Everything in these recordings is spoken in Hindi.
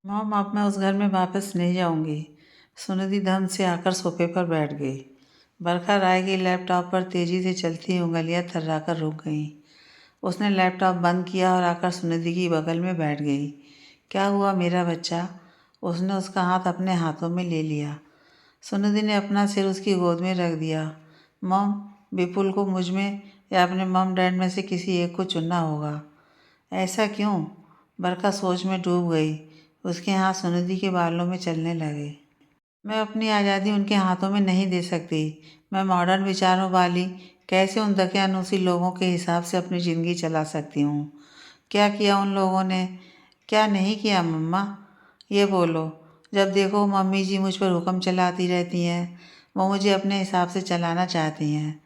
मॉम, अब मैं उस घर में वापस नहीं जाऊंगी। सुनिधि धम से आकर सोफे पर बैठ गई। बरखा राय की लैपटॉप पर तेजी से चलती उंगलियां थर्राकर रुक गईं। उसने लैपटॉप बंद किया और आकर सुनिधि की बगल में बैठ गई। क्या हुआ मेरा बच्चा? उसने उसका हाथ अपने हाथों में ले लिया। सुनिधि ने अपना सिर उसकी गोद में रख दिया। मॉम, विपुल को मुझ में या अपने मॉम डैड में से किसी एक को चुनना होगा। ऐसा क्यों? बरखा सोच में डूब गई। उसके हाथ सुनिधि के बालों में चलने लगे। मैं अपनी आज़ादी उनके हाथों में नहीं दे सकती। मैं मॉडर्न विचारों वाली कैसे उन दकियानूसी लोगों के हिसाब से अपनी ज़िंदगी चला सकती हूँ? क्या किया उन लोगों ने, क्या नहीं किया मम्मा? ये बोलो। जब देखो मम्मी जी मुझ पर हुक्म चलाती रहती हैं। वो मुझे अपने हिसाब से चलाना चाहती हैं।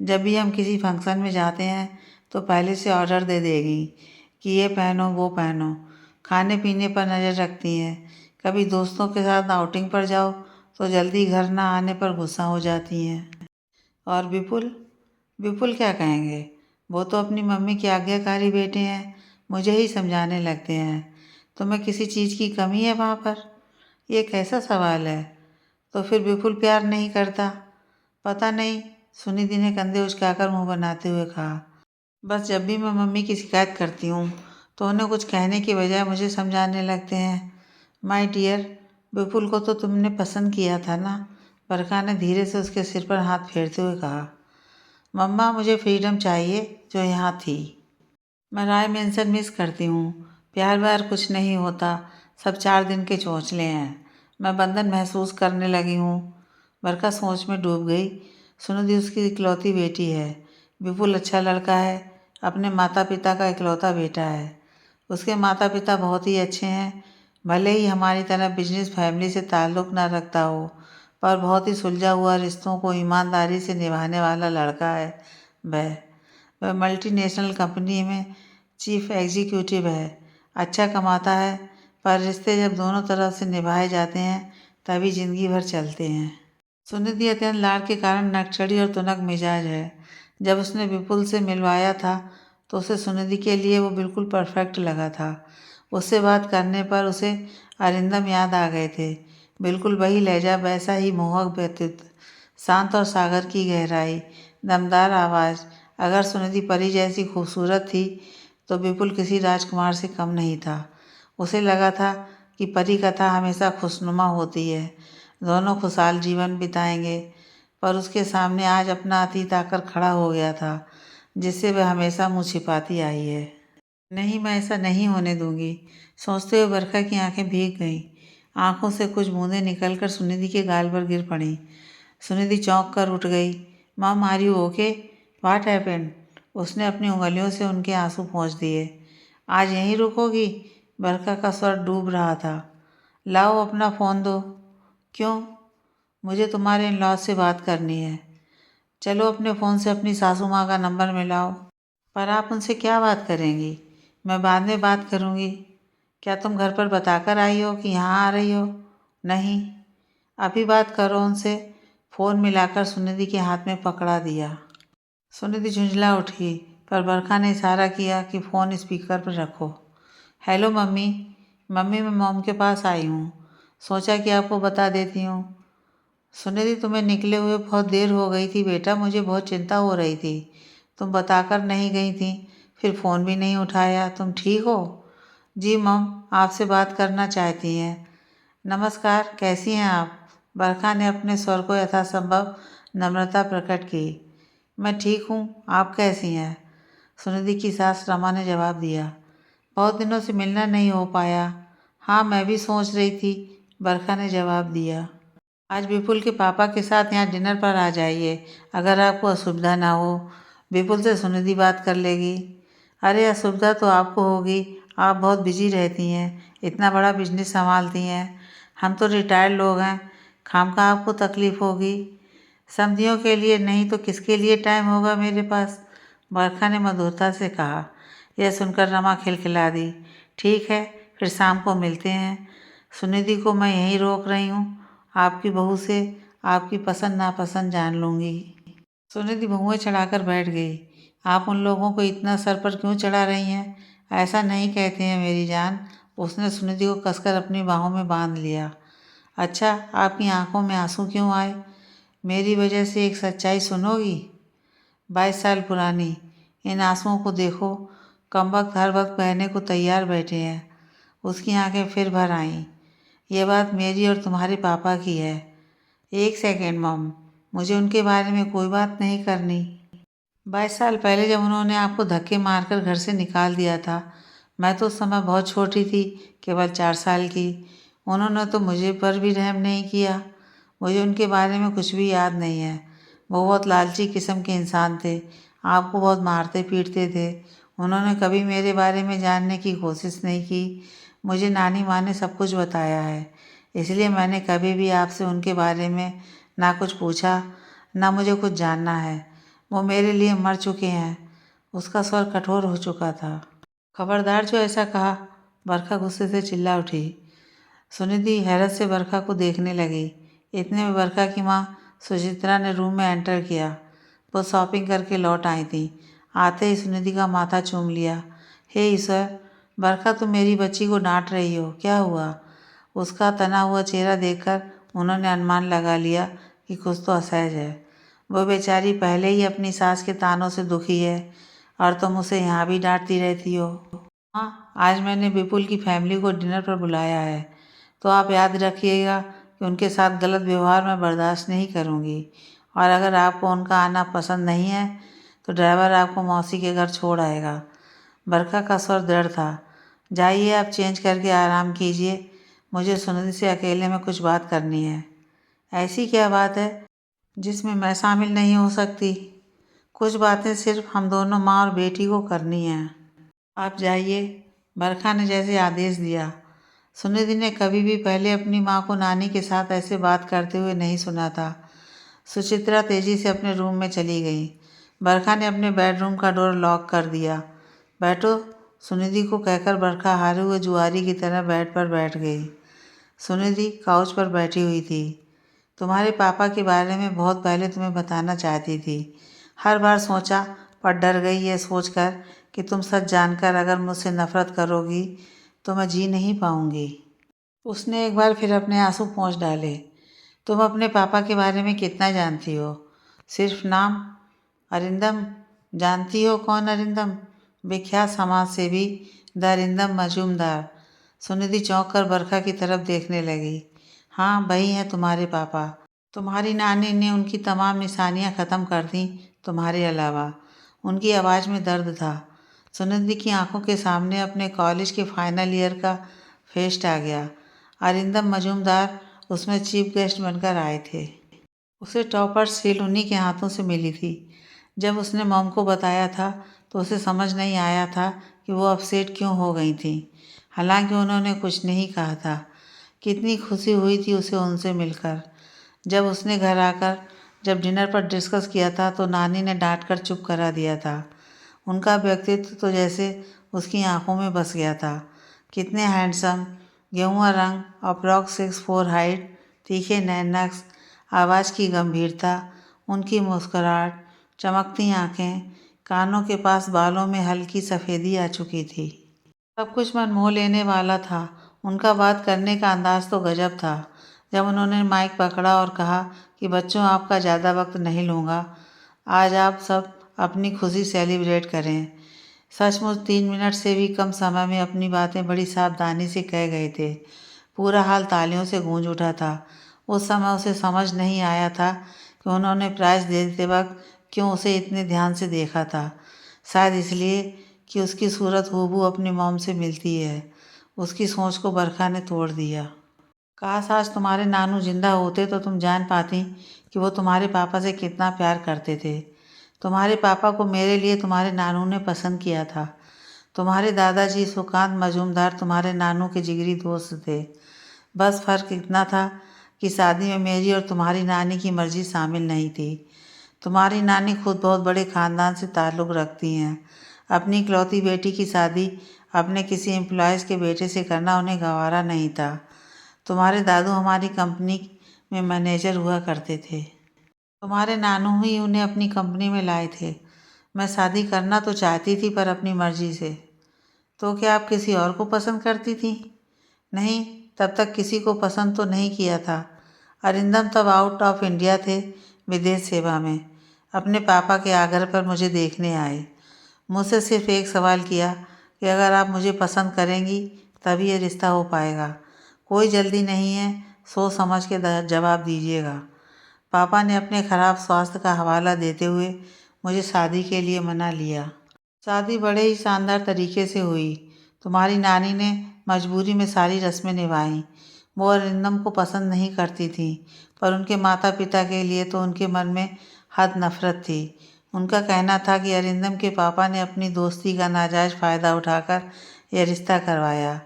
जब भी हम किसी फंक्शन में जाते हैं तो पहले से ऑर्डर दे देगी कि ये पहनो वो पहनो। खाने पीने पर नज़र रखती हैं। कभी दोस्तों के साथ आउटिंग पर जाओ तो जल्दी घर ना आने पर गुस्सा हो जाती हैं। और विपुल, विपुल क्या कहेंगे? वो तो अपनी मम्मी के आज्ञाकारी बेटे हैं, मुझे ही समझाने लगते हैं। तो मैं किसी चीज़ की कमी है वहाँ पर? ये कैसा सवाल है? तो फिर विपुल प्यार नहीं करता? पता नहीं, सुनिधि ने कंधे उचकाकर मुंह बनाते हुए कहा। बस जब भी मैं मम्मी की शिकायत करती हूँ तो उन्हें कुछ कहने की बजाय मुझे समझाने लगते हैं। माय डियर, विपुल को तो तुमने पसंद किया था ना? बरखा ने धीरे से उसके सिर पर हाथ फेरते हुए कहा। मम्मा, मुझे फ्रीडम चाहिए जो यहाँ थी। मैं राय मेंशन मिस करती हूँ। प्यार व्यार कुछ नहीं होता, सब 4 दिन के चोंचले हैं। मैं बंधन महसूस करने लगी हूँ। बरखा सोच में डूब गई। सुनिधि उसकी इकलौती बेटी है। विपुल अच्छा लड़का है, अपने माता पिता का इकलौता बेटा है। उसके माता पिता बहुत ही अच्छे हैं। भले ही हमारी तरह बिजनेस फैमिली से ताल्लुक़ ना रखता हो, पर बहुत ही सुलझा हुआ रिश्तों को ईमानदारी से निभाने वाला लड़का है। वह मल्टीनेशनल कंपनी में चीफ एग्जीक्यूटिव है। अच्छा कमाता है, पर रिश्ते जब दोनों तरफ से निभाए जाते हैं तभी ज़िंदगी भर चलते हैं। सुनिधि अत्यंत लाड़ के कारण नकचड़ी और तुनक मिजाज है। जब उसने विपुल से मिलवाया था तो उसे सुनिधि के लिए वो बिल्कुल परफेक्ट लगा था। उससे बात करने पर उसे अरिंदम याद आ गए थे। बिल्कुल वही लहजा, वैसा ही मोहक व्यक्तित्व, शांत और सागर की गहराई, दमदार आवाज़। अगर सुनिधि परी जैसी खूबसूरत थी तो विपुल किसी राजकुमार से कम नहीं था। उसे लगा था कि परी कथा हमेशा खुशनुमा होती है, दोनों खुशहाल जीवन बिताएंगे। पर उसके सामने आज अपना अतीत आकर खड़ा हो गया था, जिससे वह हमेशा मुँह छिपाती आई है। नहीं, मैं ऐसा नहीं होने दूंगी। सोचते हुए बरखा की आंखें भीग गईं। आंखों से कुछ बूंदें निकलकर सुनिधि के गाल पर गिर पड़ीं। सुनिधि चौंक कर उठ गई। Mom, are you okay? What happened? उसने अपनी उंगलियों से उनके आंसू पोंछ दिए। आज यहीं रुकोगी? बरखा का स्वर डूब रहा था। लाओ अपना फ़ोन दो। क्यों? मुझे तुम्हारे इन लॉज से बात करनी है। चलो अपने फ़ोन से अपनी सासू माँ का नंबर मिलाओ। पर आप उनसे क्या बात करेंगी? मैं बाद में बात करूँगी। क्या तुम घर पर बताकर आई हो कि यहाँ आ रही हो? नहीं। अभी बात करो उनसे। फ़ोन मिलाकर सुनिधि के हाथ में पकड़ा दिया। सुनिधि झुंझला उठी, पर बरखा ने इशारा किया कि फ़ोन स्पीकर पर रखो। Hello mummy. मम्मी, मैं मॉम के पास आई हूँ, सोचा कि आपको बता देती हूँ। सुनिधि, तुम्हें निकले हुए बहुत देर हो गई थी बेटा, मुझे बहुत चिंता हो रही थी। तुम बताकर नहीं गई थी, फिर फ़ोन भी नहीं उठाया। तुम ठीक हो? जी मॉम, आपसे बात करना चाहती हैं। नमस्कार, कैसी हैं आप? बरखा ने अपने स्वर को यथासंभव नम्रता प्रकट की। मैं ठीक हूँ, आप कैसी हैं? सुनिधि की सास रमा ने जवाब दिया। बहुत दिनों से मिलना नहीं हो पाया। हाँ, मैं भी सोच रही थी, बरखा ने जवाब दिया। आज विपुल के पापा के साथ यहाँ डिनर पर आ जाइए, अगर आपको असुविधा ना हो। विपुल से सुनिधि बात कर लेगी। अरे, असुविधा तो आपको होगी, आप बहुत बिजी रहती हैं, इतना बड़ा बिजनेस संभालती हैं। हम तो रिटायर्ड लोग हैं, खामखा आपको तकलीफ़ होगी। समधियों के लिए नहीं तो किसके लिए टाइम होगा मेरे पास? बरखा ने मधुरता से कहा। यह सुनकर रमा खिलखिला दी। ठीक है, फिर शाम को मिलते हैं। सुनिधि को मैं यहीं रोक रही हूँ, आपकी बहू से आपकी पसंद नापसंद जान लूँगी। सुनिधि भुआं चढ़ाकर बैठ गई। आप उन लोगों को इतना सर पर क्यों चढ़ा रही हैं? ऐसा नहीं कहते हैं मेरी जान, उसने सुनिधि को कसकर अपनी बाहों में बांध लिया। अच्छा, आपकी आंखों में आंसू क्यों आए? मेरी वजह से एक सच्चाई सुनोगी? 22 साल पुरानी। इन आंसुओं को देखो, कमबख्त हर वक्त बहने को तैयार बैठे हैं। उसकी आंखें फिर भर आईं। ये बात मेरी और तुम्हारे पापा की है। एक सेकेंड मॉम, मुझे उनके बारे में कोई बात नहीं करनी। 22 साल पहले जब उन्होंने आपको धक्के मारकर घर से निकाल दिया था, मैं तो उस समय बहुत छोटी थी, केवल 4 साल की। उन्होंने तो मुझे पर भी रहम नहीं किया। मुझे उनके बारे में कुछ भी याद नहीं है। वो बहुत लालची किस्म के इंसान थे, आपको बहुत मारते पीटते थे। उन्होंने कभी मेरे बारे में जानने की कोशिश नहीं की। मुझे नानी माँ ने सब कुछ बताया है, इसलिए मैंने कभी भी आपसे उनके बारे में ना कुछ पूछा, ना मुझे कुछ जानना है। वो मेरे लिए मर चुके हैं। उसका स्वर कठोर हो चुका था। खबरदार जो ऐसा कहा, बरखा गुस्से से चिल्ला उठी। सुनिधि हैरत से बरखा को देखने लगी। इतने में बरखा की माँ सुचित्रा ने रूम में एंटर किया। वो शॉपिंग करके लौट आई थी। आते ही सुनिधि का माथा चूम लिया। हे ईश्वर, बरखा तुम मेरी बच्ची को डांट रही हो, क्या हुआ? उसका तना हुआ चेहरा देखकर उन्होंने अनुमान लगा लिया कि कुछ तो असहज है। वो बेचारी पहले ही अपनी सास के तानों से दुखी है और तुम उसे यहाँ भी डांटती रहती हो। हाँ, आज मैंने विपुल की फैमिली को डिनर पर बुलाया है, तो आप याद रखिएगा कि उनके साथ गलत व्यवहार मैं बर्दाश्त नहीं करूँगी। और अगर आपको उनका आना पसंद नहीं है तो ड्राइवर आपको मौसी के घर छोड़ आएगा। बरखा का स्वर दृढ़ था। जाइए, आप चेंज करके आराम कीजिए। मुझे सुनिधि से अकेले में कुछ बात करनी है। ऐसी क्या बात है जिसमें मैं शामिल नहीं हो सकती? कुछ बातें सिर्फ हम दोनों माँ और बेटी को करनी हैं। आप जाइए, बरखा ने जैसे आदेश दिया। सुनिधि ने कभी भी पहले अपनी माँ को नानी के साथ ऐसे बात करते हुए नहीं सुना था। सुचित्रा तेजी से अपने रूम में चली गई। बरखा ने अपने बेडरूम का डोर लॉक कर दिया। बैठो, सुनिधि को कहकर बरखा हारे हुए जुआरी की तरह बेड पर बैठ गई। सुनिधि काउच पर बैठी हुई थी। तुम्हारे पापा के बारे में बहुत पहले तुम्हें बताना चाहती थी। हर बार सोचा, पर डर गई ये सोचकर कि तुम सच जानकर अगर मुझसे नफरत करोगी तो मैं जी नहीं पाऊंगी। उसने एक बार फिर अपने आंसू पोंछ डाले। तुम अपने पापा के बारे में कितना जानती हो? सिर्फ नाम, अरिंदम। जानती हो कौन अरिंदम? विख्यात समाज सेवी द अरिंदम मजूमदार। सुनिधि चौंक कर बरखा की तरफ देखने लगी। हाँ, वही हैं तुम्हारे पापा। तुम्हारी नानी ने उनकी तमाम निशानियां ख़त्म कर दी तुम्हारे अलावा। उनकी आवाज़ में दर्द था। सुनिधि की आंखों के सामने अपने कॉलेज के फाइनल ईयर का फेस्ट आ गया। अरिंदम मजूमदार उसमें चीफ गेस्ट बनकर आए थे। उसे टॉपर सील उन्हीं के हाथों से मिली थी। जब उसने मॉम को बताया था तो उसे समझ नहीं आया था कि वो अपसेट क्यों हो गई थी। हालांकि उन्होंने कुछ नहीं कहा था। कितनी खुशी हुई थी उसे उनसे मिलकर। जब उसने घर आकर जब डिनर पर डिस्कस किया था तो नानी ने डांट कर चुप करा दिया था। उनका व्यक्तित्व तो जैसे उसकी आंखों में बस गया था। कितने हैंडसम, गेहुआ रंग, अप्रॉक्स 6'4" हाइट, तीखे नैन नक्श, आवाज़ की गंभीरता, उनकी मुस्कुराहट, चमकती आंखें, कानों के पास बालों में हल्की सफ़ेदी आ चुकी थी। सब कुछ मन मोह लेने वाला था। उनका बात करने का अंदाज तो गजब था। जब उन्होंने माइक पकड़ा और कहा कि बच्चों, आपका ज़्यादा वक्त नहीं लूँगा, आज आप सब अपनी खुशी सेलिब्रेट करें। सचमुच 3 मिनट से भी कम समय में अपनी बातें बड़ी सावधानी से कह गए थे। पूरा हाल तालियों से गूंज उठा था। उस समय उसे समझ नहीं आया था कि उन्होंने प्राइज़ देते वक्त क्यों उसे इतने ध्यान से देखा था। शायद इसलिए कि उसकी सूरत हूबहू अपनी मॉम से मिलती है। उसकी सोच को बरखा ने तोड़ दिया। काश आज तुम्हारे नानू जिंदा होते तो तुम जान पाती कि वो तुम्हारे पापा से कितना प्यार करते थे। तुम्हारे पापा को मेरे लिए तुम्हारे नानू ने पसंद किया था। तुम्हारे दादाजी सुकांत मजूमदार तुम्हारे नानू के जिगरी दोस्त थे। बस फ़र्क इतना था कि शादी में मेरी और तुम्हारी नानी की मर्जी शामिल नहीं थी। तुम्हारी नानी खुद बहुत बड़े ख़ानदान से ताल्लुक़ रखती हैं। अपनी इकलौती बेटी की शादी अपने किसी एम्प्लॉयज़ के बेटे से करना उन्हें गंवारा नहीं था। तुम्हारे दादू हमारी कंपनी में मैनेजर हुआ करते थे। तुम्हारे नानू ही उन्हें अपनी कंपनी में लाए थे। मैं शादी करना तो चाहती थी, पर अपनी मर्जी से। तो क्या आप किसी और को पसंद करती थी? नहीं, तब तक किसी को पसंद तो नहीं किया था। अरिंदम तब आउट ऑफ इंडिया थे, विदेश सेवा में। अपने पापा के आग्रह पर मुझे देखने आए। मुझसे सिर्फ एक सवाल किया कि अगर आप मुझे पसंद करेंगी तभी ये रिश्ता हो पाएगा। कोई जल्दी नहीं है, सोच समझ के जवाब दीजिएगा। पापा ने अपने खराब स्वास्थ्य का हवाला देते हुए मुझे शादी के लिए मना लिया। शादी बड़े ही शानदार तरीके से हुई। तुम्हारी नानी ने मजबूरी में सारी रस्में निभाईं। वो अरिंदम को पसंद नहीं करती थी, पर उनके माता पिता के लिए तो उनके मन में हद नफरत थी। उनका कहना था कि अरिंदम के पापा ने अपनी दोस्ती का नाजायज़ फ़ायदा उठाकर यह रिश्ता करवाया।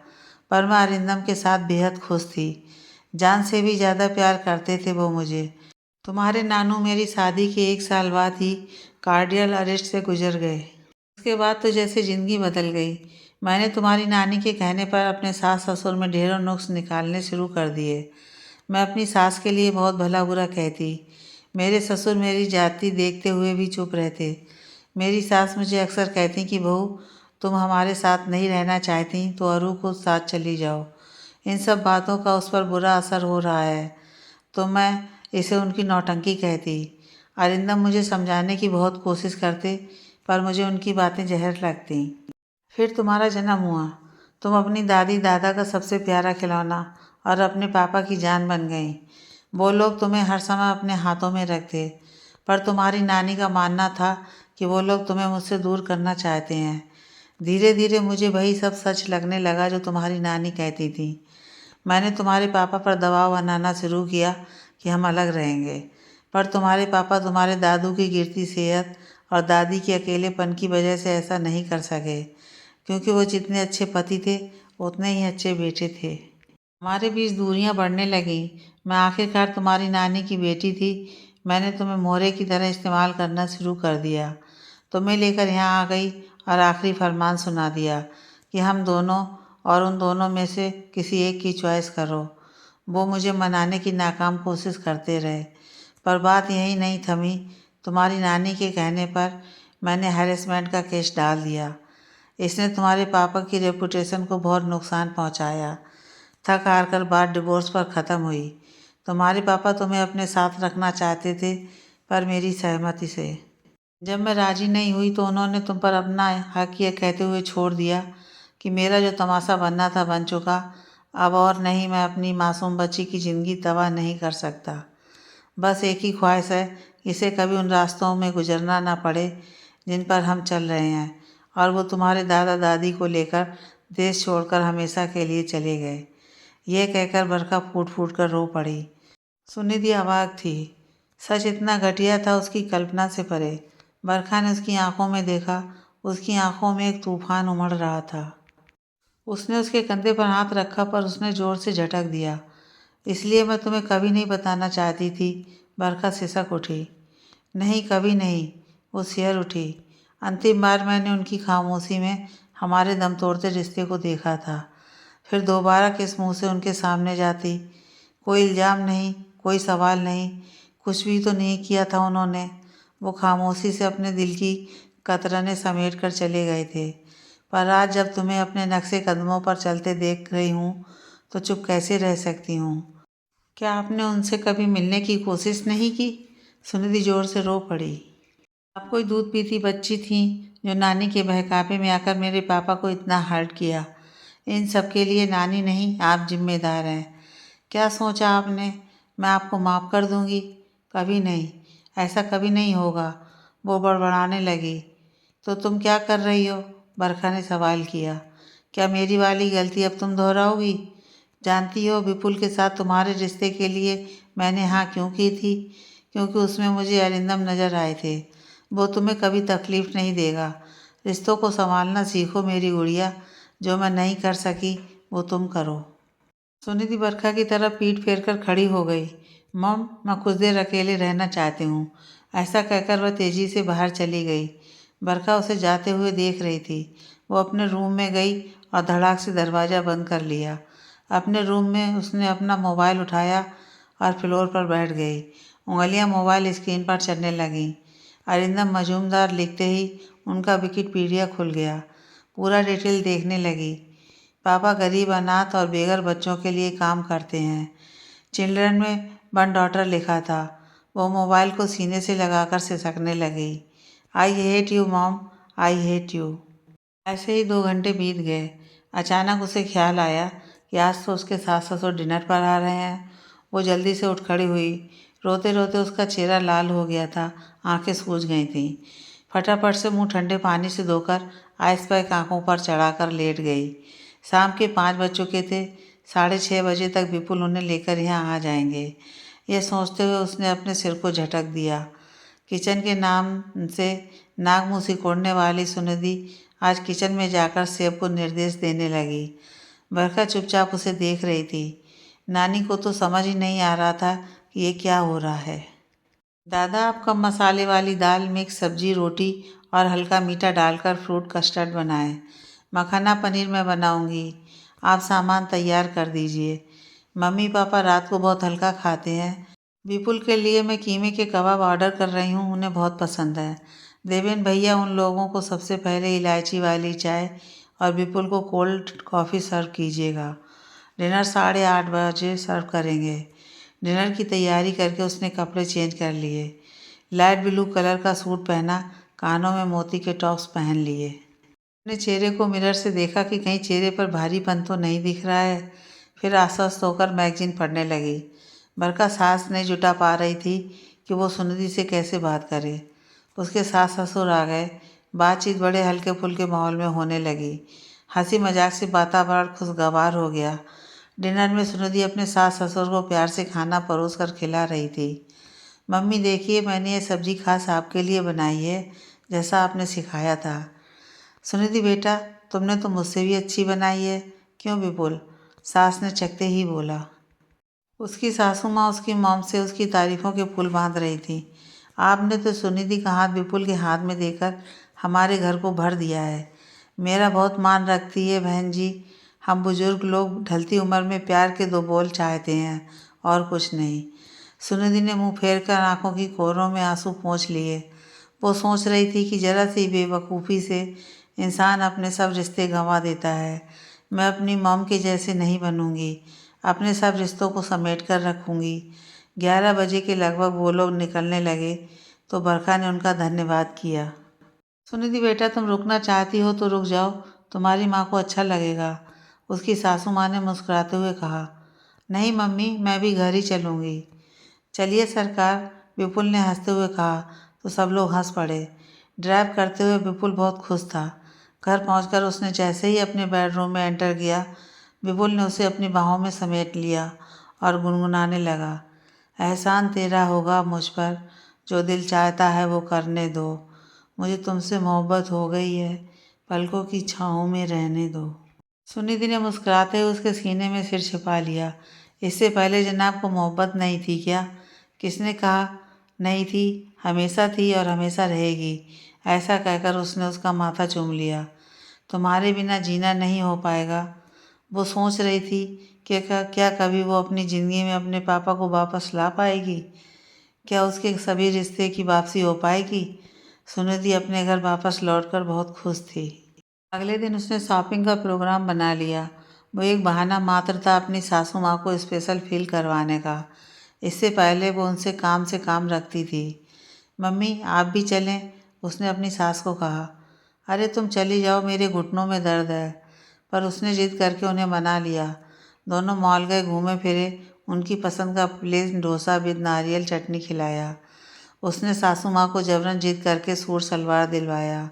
पर मैं अरिंदम के साथ बेहद खुश थी। जान से भी ज़्यादा प्यार करते थे वो मुझे। तुम्हारे नानू मेरी शादी के 1 साल बाद ही कार्डियल अरेस्ट से गुजर गए। उसके बाद तो जैसे ज़िंदगी बदल गई। मैंने तुम्हारी नानी के कहने पर अपने सास ससुर में ढेरों नुक्स निकालने शुरू कर दिए। मैं अपनी सास के लिए बहुत भला बुरा कहती। मेरे ससुर मेरी जाति देखते हुए भी चुप रहते। मेरी सास मुझे अक्सर कहती कि बहू, तुम हमारे साथ नहीं रहना चाहती तो अरू को साथ चली जाओ। इन सब बातों का उस पर बुरा असर हो रहा है, तो मैं इसे उनकी नौटंकी कहती। अरिंदम मुझे समझाने की बहुत कोशिश करते, पर मुझे उनकी बातें जहर लगती। फिर तुम्हारा जन्म हुआ। तुम अपनी दादी दादा का सबसे प्यारा खिलौना और अपने पापा की जान बन गई। वो लोग तुम्हें हर समय अपने हाथों में रखते, पर तुम्हारी नानी का मानना था कि वो लोग तुम्हें मुझसे दूर करना चाहते हैं। धीरे धीरे मुझे वही सब सच लगने लगा जो तुम्हारी नानी कहती थी। मैंने तुम्हारे पापा पर दबाव बनाना शुरू किया कि हम अलग रहेंगे, पर तुम्हारे पापा तुम्हारे दादू की गिरती सेहत और दादी के अकेलेपन की वजह से ऐसा नहीं कर सके, क्योंकि वो जितने अच्छे पति थे उतने ही अच्छे बेटे थे। हमारे बीच दूरियां बढ़ने लगीं। मैं आखिरकार तुम्हारी नानी की बेटी थी। मैंने तुम्हें मोहरे की तरह इस्तेमाल करना शुरू कर दिया। तुम्हें लेकर यहाँ आ गई और आखिरी फरमान सुना दिया कि हम दोनों और उन दोनों में से किसी एक की चॉइस करो। वो मुझे मनाने की नाकाम कोशिश करते रहे, पर बात यही नहीं थमी। तुम्हारी नानी के कहने पर मैंने हैरेसमेंट का केस डाल दिया। इसने तुम्हारे पापा की रेपुटेशन को बहुत नुकसान पहुंचाया। थक हार कर बात डिवोर्स पर ख़त्म हुई। तुम्हारे पापा तुम्हें अपने साथ रखना चाहते थे, पर मेरी सहमति से। जब मैं राजी नहीं हुई तो उन्होंने तुम पर अपना हक ये कहते हुए छोड़ दिया कि मेरा जो तमाशा बनना था बन चुका, अब और नहीं, मैं अपनी मासूम बच्ची की ज़िंदगी तबाह नहीं कर सकता। बस एक ही ख्वाहिश है, इसे कभी उन रास्तों में गुजरना ना पड़े जिन पर हम चल रहे हैं। और वो तुम्हारे दादा दादी को लेकर देश छोड़कर हमेशा के लिए चले गए। यह कहकर बरखा फूट फूट कर रो पड़ी। सुनिधि अवाक थी। सच इतना घटिया था उसकी कल्पना से परे। बरखा ने उसकी आंखों में देखा। उसकी आंखों में एक तूफान उमड़ रहा था। उसने उसके कंधे पर हाथ रखा, पर उसने जोर से झटक दिया। इसलिए मैं तुम्हें कभी नहीं बताना चाहती थी। बरखा सिसक उठी। नहीं, कभी नहीं, वो सिहर उठी। अंतिम बार मैंने उनकी खामोशी में हमारे दम तोड़ते रिश्ते को देखा था। फिर दोबारा किस मुंह से उनके सामने जाती। कोई इल्ज़ाम नहीं, कोई सवाल नहीं, कुछ भी तो नहीं किया था उन्होंने। वो खामोशी से अपने दिल की कतरनें समेट कर चले गए थे। पर आज जब तुम्हें अपने नक्शे कदमों पर चलते देख रही हूँ तो चुप कैसे रह सकती हूँ। क्या आपने उनसे कभी मिलने की कोशिश नहीं की? सुनिधि जोर से रो पड़ी। आप कोई दूध पीती बच्ची थी जो नानी के बहकावे में आकर मेरे पापा को इतना हर्ट किया। इन सब के लिए नानी नहीं, आप जिम्मेदार हैं। क्या सोचा आपने मैं आपको माफ़ कर दूंगी? कभी नहीं, ऐसा कभी नहीं होगा। वो बड़बड़ाने लगी। तो तुम क्या कर रही हो? बरखा ने सवाल किया। क्या मेरी वाली गलती अब तुम दोहराओगी? जानती हो विपुल के साथ तुम्हारे रिश्ते के लिए मैंने हाँ क्यों की थी? क्योंकि उसमें मुझे अरिंदम नज़र आए थे। वो तुम्हें कभी तकलीफ़ नहीं देगा। रिश्तों को संभालना सीखो मेरी गुड़िया। जो मैं नहीं कर सकी वो तुम करो। सुनिधि बरखा की तरफ पीठ फेर कर खड़ी हो गई। मम, मैं कुछ देर अकेले रहना चाहती हूँ। ऐसा कहकर वह तेज़ी से बाहर चली गई। बरखा उसे जाते हुए देख रही थी। वो अपने रूम में गई और धड़ाक से दरवाज़ा बंद कर लिया। अपने रूम में उसने अपना मोबाइल उठाया और फ्लोर पर बैठ गई। उंगलियां मोबाइल स्क्रीन पर चलने लगीं। अरिंदम मजूमदार लिखते ही उनका विकिपीडिया खुल गया। पूरा डिटेल देखने लगी। पापा गरीब, अनाथ और बेघर बच्चों के लिए काम करते हैं। चिल्ड्रन में वन डॉटर लिखा था। वो मोबाइल को सीने से लगाकर सिसकने लगी। I hate you mom, I hate you. ऐसे ही 2 घंटे बीत गए। अचानक उसे ख्याल आया कि आज तो उसके सास ससुर डिनर पर आ रहे हैं। वो जल्दी से उठ खड़ी हुई। रोते रोते उसका चेहरा लाल हो गया था, आंखें सूज गई थीं। फटाफट से मुंह ठंडे पानी से धोकर आइस पैक आंखों पर चढ़ाकर लेट गई। शाम के 5 बज चुके थे। 6:30 बजे तक विपुल उन्हें लेकर यहाँ आ जाएंगे। यह सोचते हुए उसने अपने सिर को झटक दिया। किचन के नाम से नाक मुँह सिकोड़ने वाली सुनिधि आज किचन में जाकर सेब को निर्देश देने लगी। बरखा चुपचाप उसे देख रही थी। नानी को तो समझ ही नहीं आ रहा था कि ये क्या हो रहा है। दादा, आप कम मसाले वाली दाल, मिक्स सब्जी, रोटी और हल्का मीठा डालकर फ्रूट कस्टर्ड बनाएं। मखाना पनीर मैं बनाऊंगी। आप सामान तैयार कर दीजिए। मम्मी पापा रात को बहुत हल्का खाते हैं। विपुल के लिए मैं कीमे के कबाब ऑर्डर कर रही हूँ, उन्हें बहुत पसंद है। देवेन भैया उन लोगों को सबसे पहले इलायची वाली चाय और विपुल को कोल्ड कॉफ़ी सर्व कीजिएगा। डिनर 8:30 बजे सर्व करेंगे। डिनर की तैयारी करके उसने कपड़े चेंज कर लिए। लाइट ब्लू कलर का सूट पहना, कानों में मोती के टॉप्स पहन लिए। अपने चेहरे को मिरर से देखा कि कहीं चेहरे पर भारीपन तो नहीं दिख रहा है। फिर आश्वस्त होकर मैगजीन पढ़ने लगी। बरखा सांस नहीं जुटा पा रही थी कि वो सुनिधि से कैसे बात करे। उसके सास ससुर आ गए। बातचीत बड़े हल्के फुल्के माहौल में होने लगी। हंसी मजाक से वातावरण खुशगवार हो गया। डिनर में सुनिधि अपने सास ससुर को प्यार से खाना परोस कर खिला रही थी। मम्मी देखिए, मैंने ये सब्जी खास आपके लिए बनाई है, जैसा आपने सिखाया था। सुनिधि बेटा, तुमने तो मुझसे भी अच्छी बनाई है। क्यों विपुल? सास ने चखते ही बोला। उसकी सासू माँ उसकी मॉम से उसकी तारीफ़ों के पुल बांध रही थी। आपने तो सुनिधि का हाथ विपुल के हाथ में देकर हमारे घर को भर दिया है। मेरा बहुत मान रखती है बहन जी। हम बुजुर्ग लोग ढलती उम्र में प्यार के 2 बोल चाहते हैं, और कुछ नहीं। सुनिधि ने मुंह फेर कर आंखों की कोरों में आंसू पोंछ लिए। वो सोच रही थी कि जरा सी बेवकूफ़ी से इंसान अपने सब रिश्ते गंवा देता है। मैं अपनी मॉम के जैसे नहीं बनूंगी। अपने सब रिश्तों को समेट कर रखूंगी। 11 बजे के लगभग वो लोग निकलने लगे तो बरखा ने उनका धन्यवाद किया। सुनिधि बेटा, तुम रुकना चाहती हो तो रुक जाओ, तुम्हारी माँ को अच्छा लगेगा। उसकी सासू माँ ने मुस्कुराते हुए कहा। नहीं मम्मी, मैं भी घर ही चलूँगी। चलिए सरकार, विपुल ने हंसते हुए कहा तो सब लोग हंस पड़े। ड्राइव करते हुए विपुल बहुत खुश था। घर पहुंचकर उसने जैसे ही अपने बेडरूम में एंटर किया, विपुल ने उसे अपनी बाहों में समेट लिया और गुनगुनाने लगा। एहसान तेरा होगा मुझ पर, जो दिल चाहता है वो करने दो। मुझे तुमसे मोहब्बत हो गई है, पलकों की छाँव में रहने दो। सुनिधि ने मुस्कुराते हुए उसके सीने में सिर छिपा लिया। इससे पहले जनाब को मोहब्बत नहीं थी क्या? किसने कहा नहीं थी? हमेशा थी और हमेशा रहेगी। ऐसा कहकर उसने उसका माथा चूम लिया। तुम्हारे बिना जीना नहीं हो पाएगा। वो सोच रही थी कि क्या कभी वो अपनी ज़िंदगी में अपने पापा को वापस ला पाएगी? क्या उसके सभी रिश्ते की वापसी हो पाएगी? सुनिधि अपने घर वापस लौटकर बहुत खुश थी। अगले दिन उसने शॉपिंग का प्रोग्राम बना लिया। वो एक बहाना मात्र था अपनी सासू माँ को स्पेशल फील करवाने का। इससे पहले वो उनसे काम रखती थी। मम्मी आप भी चलें, उसने अपनी सास को कहा। अरे तुम चली जाओ, मेरे घुटनों में दर्द है। पर उसने जिद करके उन्हें मना लिया। दोनों मॉल गए, घूमे फिरे, उनकी पसंद का प्लेन डोसा विद नारियल चटनी खिलाया। उसने सासू माँ को जबरन जिद करके सूट सलवार दिलवाया।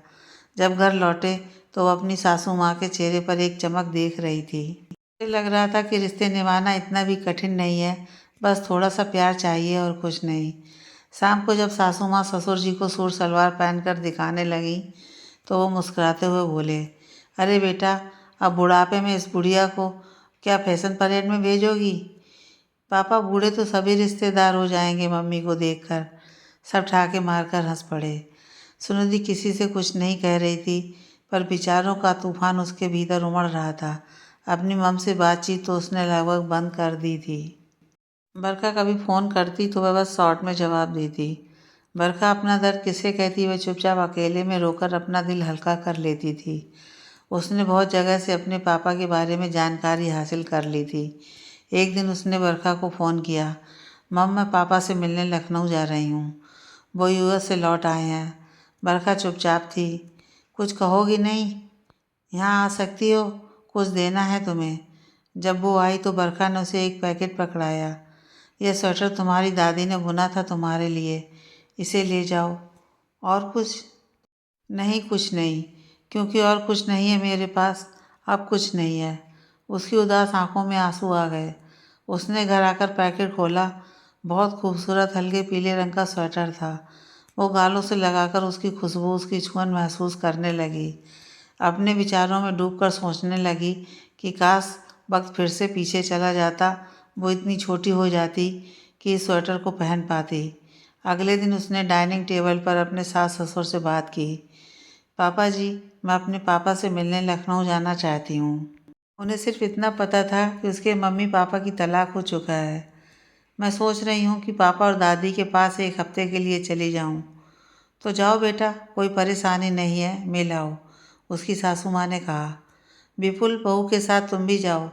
जब घर लौटे तो वो अपनी सासू माँ के चेहरे पर एक चमक देख रही थी। उसे लग रहा था कि रिश्ते निभाना इतना भी कठिन नहीं है, बस थोड़ा सा प्यार चाहिए और कुछ नहीं। शाम को जब सासू माँ ससुर जी को सूट सलवार पहनकर दिखाने लगी तो वो मुस्कुराते हुए बोले, अरे बेटा, अब बुढ़ापे में इस बुढ़िया को क्या फैशन परेड में भेजोगी? पापा बूढ़े तो सभी रिश्तेदार हो जाएंगे मम्मी को देखकर। सब ठाके मारकर हंस पड़े। सुनिधि किसी से कुछ नहीं कह रही थी, पर विचारों का तूफान उसके भीतर उमड़ रहा था। अपनी मम से बातचीत तो उसने लगभग बंद कर दी थी। बरखा कभी फ़ोन करती तो वह बस शॉर्ट में जवाब देती। बरखा अपना दर्द किसे कहती, वह चुपचाप अकेले में रोकर अपना दिल हल्का कर लेती थी। उसने बहुत जगह से अपने पापा के बारे में जानकारी हासिल कर ली थी। एक दिन उसने बरखा को फ़ोन किया, मम मैं पापा से मिलने लखनऊ जा रही हूँ, वो यूएस से लौट आए हैं। बरखा चुपचाप थी। कुछ कहोगी नहीं? यहाँ आ सकती हो, कुछ देना है तुम्हें। जब वो आई तो बरखा ने उसे एक पैकेट पकड़ाया। यह स्वेटर तुम्हारी दादी ने बुना था तुम्हारे लिए, इसे ले जाओ। और कुछ? नहीं, कुछ नहीं, क्योंकि और कुछ नहीं है मेरे पास, अब कुछ नहीं है। उसकी उदास आंखों में आंसू आ गए। उसने घर आकर पैकेट खोला। बहुत खूबसूरत हल्के पीले रंग का स्वेटर था। वो गालों से लगाकर उसकी खुशबू, उसकी छुअन महसूस करने लगी। अपने विचारों में डूबकर सोचने लगी कि काश वक्त फिर से पीछे चला जाता, वो इतनी छोटी हो जाती कि इस स्वेटर को पहन पाती। अगले दिन उसने डाइनिंग टेबल पर अपने सास ससुर से बात की। पापा जी, मैं अपने पापा से मिलने लखनऊ जाना चाहती हूँ। उन्हें सिर्फ इतना पता था कि उसके मम्मी पापा की तलाक हो चुका है। मैं सोच रही हूँ कि पापा और दादी के पास एक हफ्ते के लिए चली जाऊँ। तो जाओ बेटा, कोई परेशानी नहीं है, मिल आओ, उसकी सासू माँ ने कहा। विपुल, बहू के साथ तुम भी जाओ।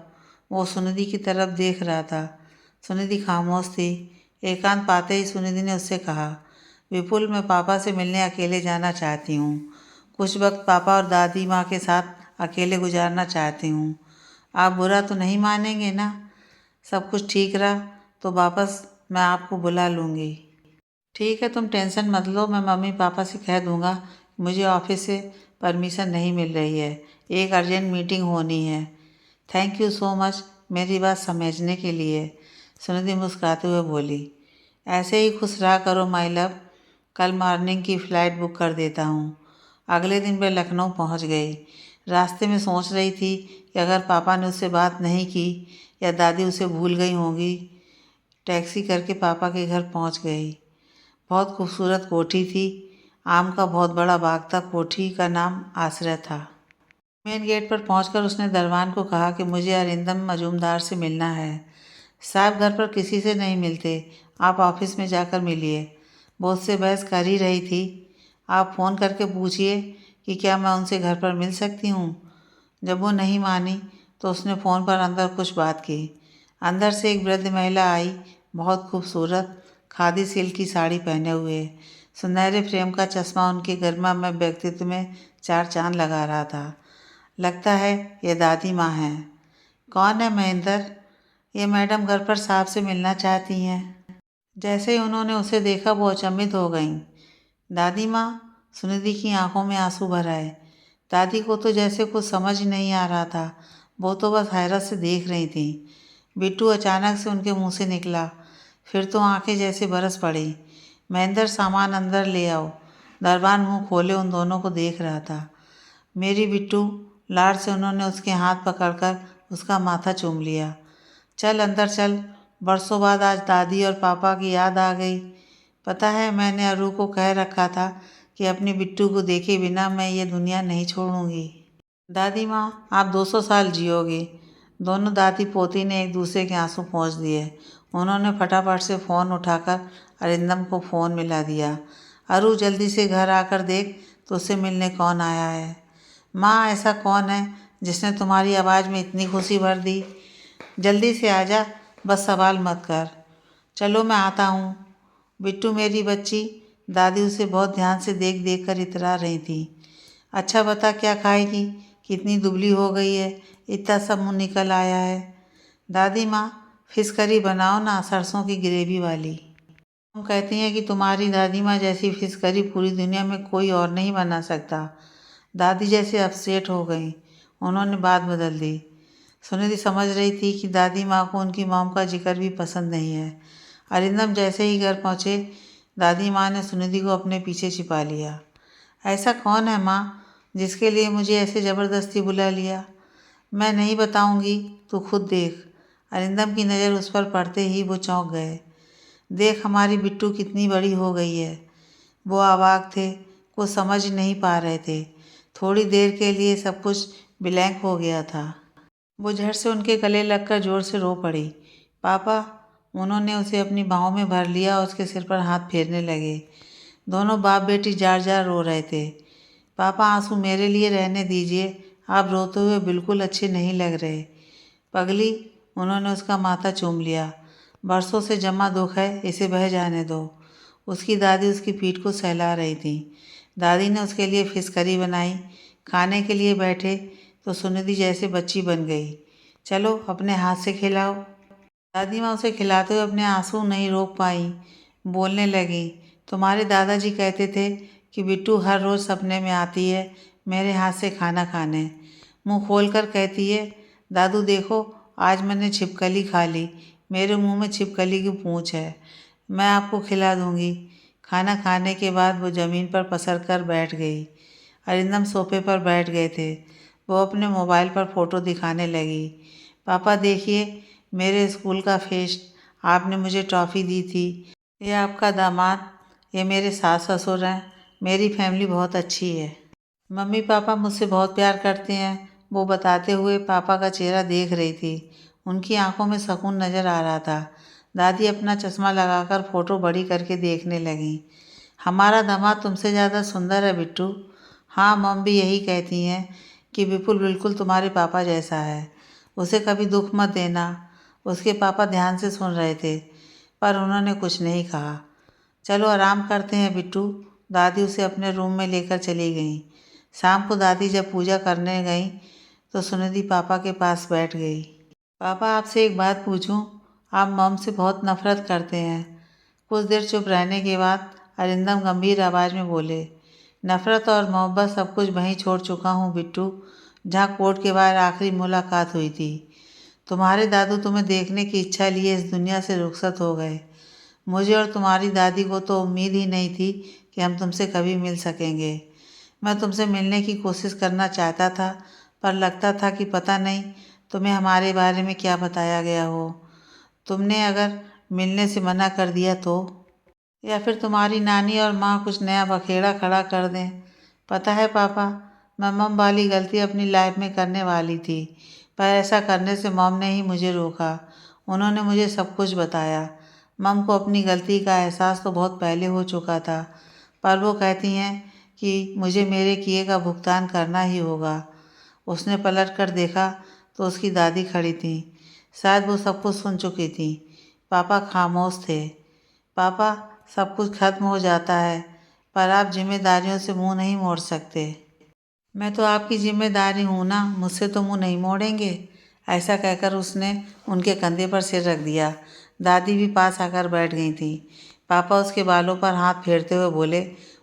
वो सुनिधि की तरफ देख रहा था। सुनिधि खामोश थी। एकांत पाते ही सुनिधि ने उससे कहा, विपुल, मैं पापा से मिलने अकेले जाना चाहती हूँ। कुछ वक्त पापा और दादी माँ के साथ अकेले गुजारना चाहती हूँ। आप बुरा तो नहीं मानेंगे ना? सब कुछ ठीक रहा तो वापस मैं आपको बुला लूँगी। ठीक है, तुम टेंशन मत लो, मैं मम्मी पापा से कह दूँगा मुझे ऑफिस से परमिशन नहीं मिल रही है, एक अर्जेंट मीटिंग होनी है। थैंक यू सो मच मेरी बात समझने के लिए, सुनिधि मुस्कुराते हुए बोली। ऐसे ही खुश रहा करो माय लव, कल मॉर्निंग की फ़्लाइट बुक कर देता हूँ। अगले दिन वह लखनऊ पहुँच गई। रास्ते में सोच रही थी कि अगर पापा ने उससे बात नहीं की या दादी उसे भूल गई होंगी। टैक्सी करके पापा के घर पहुँच गई। बहुत खूबसूरत कोठी थी। आम का बहुत बड़ा बाग था। कोठी का नाम आश्रय था। मेन गेट पर पहुंचकर उसने दरवान को कहा कि मुझे अरिंदम मजूमदार से मिलना है। साहब घर पर किसी से नहीं मिलते, आप ऑफिस में जाकर मिलिए। वो उससे बहस कर ही रही थी। आप फ़ोन करके पूछिए कि क्या मैं उनसे घर पर मिल सकती हूँ। जब वो नहीं मानी तो उसने फ़ोन पर अंदर कुछ बात की। अंदर से एक वृद्ध महिला आई, बहुत खूबसूरत, खादी सिल्क की साड़ी पहने हुए। सुनहरे फ्रेम का चश्मा उनके गरिमामय व्यक्तित्व में चार चांद लगा रहा था। लगता है ये दादी माँ हैं। कौन है महेंद्र? ये मैडम घर पर साहब से मिलना चाहती हैं। जैसे ही उन्होंने उसे देखा वो अचंभित हो गईं। दादी माँ? सुनिधि की आंखों में आंसू भर आए। दादी को तो जैसे कुछ समझ नहीं आ रहा था। वो तो बस हैरत से देख रही थी। बिट्टू अचानक से उनके मुंह से निकला। फिर तो आंखें जैसे बरस पड़ी। महेंद्र, सामान अंदर ले आओ। दरबान मुंह खोले उन दोनों को देख रहा था। मेरी बिट्टू, लाड से उन्होंने उसके हाथ पकड़कर उसका माथा चूम लिया। चल अंदर चल, बरसों बाद आज दादी और पापा की याद आ गई। पता है, मैंने अरू को कह रखा था कि अपनी बिट्टू को देखे बिना मैं ये दुनिया नहीं छोड़ूंगी। दादी माँ, आप 200 साल जियोगे। दोनों दादी पोती ने एक दूसरे के आंसू पोंछ दिए। उन्होंने फटाफट से फ़ोन उठाकर अरिंदम को फ़ोन मिला दिया। अरू, जल्दी से घर आकर देख तो उससे मिलने कौन आया है। माँ, ऐसा कौन है जिसने तुम्हारी आवाज़ में इतनी खुशी भर दी? जल्दी से आजा, बस सवाल मत कर। चलो मैं आता हूँ। बिट्टू मेरी बच्ची, दादी उसे बहुत ध्यान से देख देख कर इतरा रही थी। अच्छा बता, क्या खाएगी? कितनी दुबली हो गई है, इतना सब मुँह निकल आया है। दादी माँ, फिश करी बनाओ ना, सरसों की ग्रेवी वाली। हम कहती हैं कि तुम्हारी दादी माँ जैसी फिश करी पूरी दुनिया में कोई और नहीं बना सकता। दादी जैसे अपसेट हो गई। उन्होंने बात बदल दी। सुनिधि समझ रही थी कि दादी माँ को उनकी मॉम का जिक्र भी पसंद नहीं है। अरिंदम जैसे ही घर पहुँचे, दादी माँ ने सुनिधि को अपने पीछे छिपा लिया। ऐसा कौन है माँ जिसके लिए मुझे ऐसे ज़बरदस्ती बुला लिया? मैं नहीं बताऊंगी, तू खुद देख। अरिंदम की नज़र उस पर पड़ते ही वो चौंक गए। देख, हमारी बिट्टू कितनी बड़ी हो गई है। वो अवाक थे, कुछ समझ नहीं पा रहे थे। थोड़ी देर के लिए सब कुछ ब्लैंक हो गया था। वो झट से उनके गले लगकर जोर से रो पड़ी। पापा? उन्होंने उसे अपनी बाहों में भर लिया और उसके सिर पर हाथ फेरने लगे। दोनों बाप बेटी जार जार रो रहे थे। पापा, आंसू मेरे लिए रहने दीजिए, आप रोते हुए बिल्कुल अच्छे नहीं लग रहे। पगली, उन्होंने उसका माथा चूम लिया। बरसों से जमा दुख है, इसे बह जाने दो। उसकी दादी उसकी पीठ को सहला रही थी। दादी ने उसके लिए फिश करी बनाई। खाने के लिए बैठे तो सुनिधि जैसे बच्ची बन गई। चलो अपने हाथ से खिलाओ। दादी माँ उसे खिलाते हुए अपने आंसू नहीं रोक पाई। बोलने लगी, तुम्हारे दादाजी कहते थे कि बिट्टू हर रोज़ सपने में आती है मेरे हाथ से खाना खाने। मुंह खोलकर कहती है, दादू देखो आज मैंने छिपकली खा ली, मेरे मुंह में छिपकली की पूँछ है, मैं आपको खिला दूंगी। खाना खाने के बाद वो ज़मीन पर पसर कर बैठ गई। अरिंदम सोफे पर बैठ गए थे। वो अपने मोबाइल पर फ़ोटो दिखाने लगी। पापा देखिए, मेरे स्कूल का फेस्ट, आपने मुझे ट्रॉफ़ी दी थी। ये आपका दामाद, ये मेरे सास ससुर हैं। मेरी फैमिली बहुत अच्छी है। मम्मी पापा मुझसे बहुत प्यार करते हैं, वो बताते हुए पापा का चेहरा देख रही थी। उनकी आंखों में सुकून नज़र आ रहा था। दादी अपना चश्मा लगाकर फ़ोटो बड़ी करके देखने लगी। हमारा दामाद तुमसे ज़्यादा सुंदर है बिट्टू। हाँ, मम भी यही कहती हैं कि विपुल बिल्कुल तुम्हारे पापा जैसा है। उसे कभी दुख मत देना। उसके पापा ध्यान से सुन रहे थे, पर उन्होंने कुछ नहीं कहा। चलो आराम करते हैं बिट्टू। दादी उसे अपने रूम में लेकर चली गईं। शाम को दादी जब पूजा करने गईं तो सुनिधि पापा के पास बैठ गई। पापा, आपसे एक बात पूछूं? आप मम से बहुत नफरत करते हैं। कुछ देर चुप रहने के बाद अरिंदम गंभीर आवाज़ में बोले, नफ़रत और मोहब्बत सब कुछ वहीं छोड़ चुका हूँ बिट्टू, जहाँ कोर्ट के बाहर आखिरी मुलाकात हुई थी। तुम्हारे दादू तुम्हें देखने की इच्छा लिए इस दुनिया से रुखसत हो गए। मुझे और तुम्हारी दादी को तो उम्मीद ही नहीं थी कि हम तुमसे कभी मिल सकेंगे। मैं तुमसे मिलने की कोशिश करना चाहता था, पर लगता था कि पता नहीं तुम्हें हमारे बारे में क्या बताया गया हो। तुमने अगर मिलने से मना कर दिया तो, या फिर तुम्हारी नानी और माँ कुछ नया बखेड़ा खड़ा कर दें। पता है पापा, मैं मम वाली गलती अपनी लाइफ में करने वाली थी, पर ऐसा करने से मम ने ही मुझे रोका। उन्होंने मुझे सब कुछ बताया। मम को अपनी गलती का एहसास तो बहुत पहले हो चुका था, पर वो कहती हैं कि मुझे मेरे किए का भुगतान करना ही होगा। उसने पलट कर देखा तो उसकी दादी खड़ी थी। शायद वो सब कुछ सुन चुकी थी। पापा खामोश थे। पापा, सब कुछ खत्म हो जाता है, पर आप जिम्मेदारियों से मुंह नहीं मोड़ सकते। मैं तो आपकी जिम्मेदारी हूँ ना, मुझसे तो मुंह नहीं मोड़ेंगे। ऐसा कहकर उसने उनके कंधे पर सिर रख दिया। दादी भी पास आकर बैठ गई थी। पापा उसके बालों पर हाथ फेरते हुए बोले,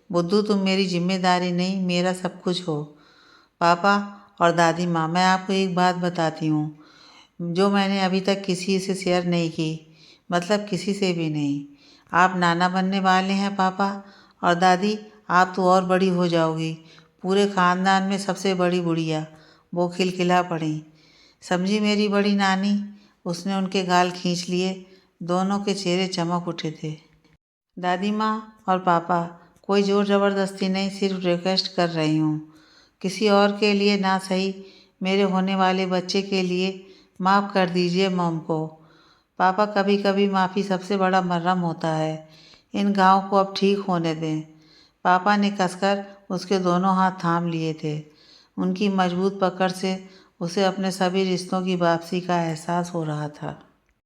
बुद्धू तुम मेरी जिम्मेदारी नहीं, मेरा सब कुछ हो। पापा और दादी माँ, मैं आपको एक बात बताती हूँ जो मैंने अभी तक किसी से शेयर नहीं की, मतलब किसी से भी नहीं। आप नाना बनने वाले हैं पापा, और दादी आप तो और बड़ी हो जाओगी, पूरे ख़ानदान में सबसे बड़ी बुढ़िया। वो खिलखिला पड़ी। समझी मेरी बड़ी नानी? उसने उनके गाल खींच लिए। दोनों के चेहरे चमक उठे थे। दादी माँ और पापा, कोई ज़ोर ज़बरदस्ती नहीं, सिर्फ रिक्वेस्ट कर रही हूँ। किसी और के लिए ना सही, मेरे होने वाले बच्चे के लिए माफ़ कर दीजिए मम को। पापा, कभी कभी माफ़ी सबसे बड़ा मरहम होता है। इन घावों को अब ठीक होने दें। पापा ने कसकर उसके दोनों हाथ थाम लिए थे। उनकी मजबूत पकड़ से उसे अपने सभी रिश्तों की वापसी का एहसास हो रहा था।